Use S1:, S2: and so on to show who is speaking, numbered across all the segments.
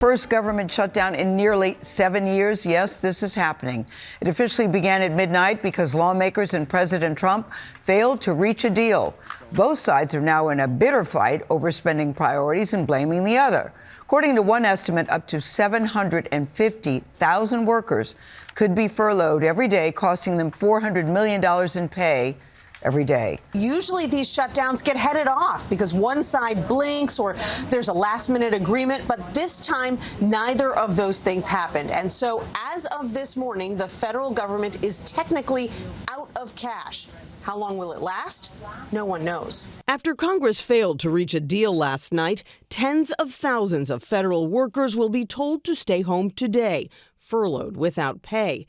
S1: First government shutdown in nearly 7 years. Yes, this is happening. It officially began at midnight because lawmakers and President Trump failed to reach a deal. Both sides are now in a bitter fight over spending priorities and blaming the other. According to one estimate, up to 750,000 workers could be furloughed every day, costing them $400 million in pay every day.
S2: Usually these shutdowns get headed off because one side blinks or there's a last-minute agreement, but this time neither of those things happened. And so as of this morning, the federal government is technically out of cash. How long will it last? No one knows.
S3: After Congress failed to reach a deal last night, tens of thousands of federal workers will be told to stay home today, furloughed without pay.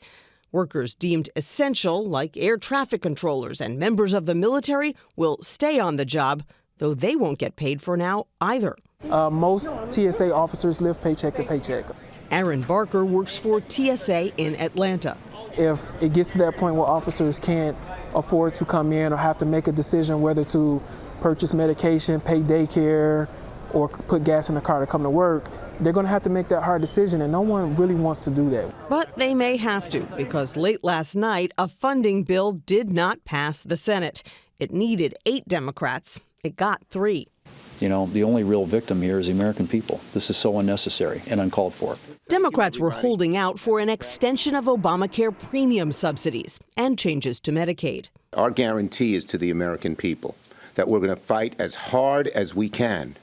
S3: Workers deemed essential, like air traffic controllers and members of the military, will stay on the job, though they won't get paid for now either.
S4: Most TSA officers live paycheck to paycheck.
S3: Aaron Barker works for TSA in Atlanta.
S4: If it gets to that point where officers can't afford to come in or have to make a decision whether to purchase medication, pay daycare, or put gas in the car to come to work, they're going to have to make that hard decision, and no one really wants to do that.
S3: But they may have to, because late last night, a funding bill did not pass the Senate. It needed 8 Democrats. It got 3.
S5: You know, the only real victim here is the American people. This is so unnecessary and uncalled for.
S3: Democrats were holding out for an extension of Obamacare premium subsidies and changes to Medicaid.
S6: Our guarantee is to the American people that we're going to fight as hard as we can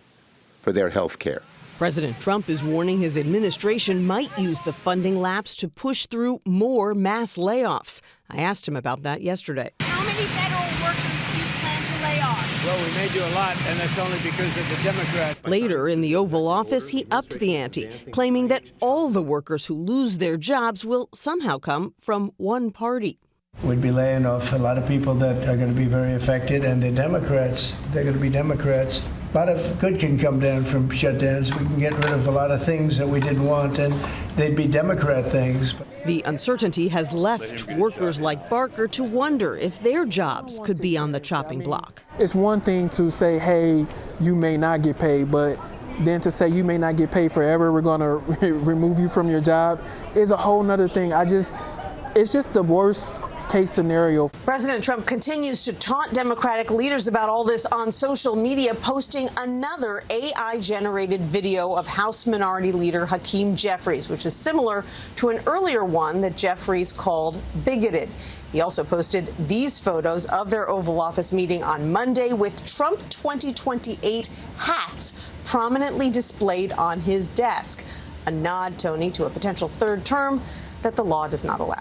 S6: for their health care.
S3: President Trump is warning his administration might use the funding lapse to push through more mass layoffs. I asked him about that yesterday.
S7: How many federal workers do you plan to lay off?
S8: Well, we may do a lot, and that's only because of the Democrats.
S3: Later in the Oval Office, he upped the ante, claiming that all the workers who lose their jobs will somehow come from one party.
S9: We'd be laying off a lot of people that are going to be very affected, and the Democrats, they're going to be Democrats. A lot of good can come down from shutdowns. We can get rid of a lot of things that we didn't want, and they'd be Democrat things.
S3: The uncertainty has left workers like Barker to wonder if their jobs could be on the chopping block.
S4: It's one thing to say, hey, you may not get paid, but then to say you may not get paid forever, we're going to remove you from your job, is a whole nother thing. It's just the worst case scenario.
S2: President Trump continues to taunt Democratic leaders about all this on social media, posting another AI-generated video of House Minority Leader Hakeem Jeffries, which is similar to an earlier one that Jeffries called bigoted. He also posted these photos of their Oval Office meeting on Monday with Trump 2028 hats prominently displayed on his desk. A nod, Tony, to a potential third term that the law does not allow.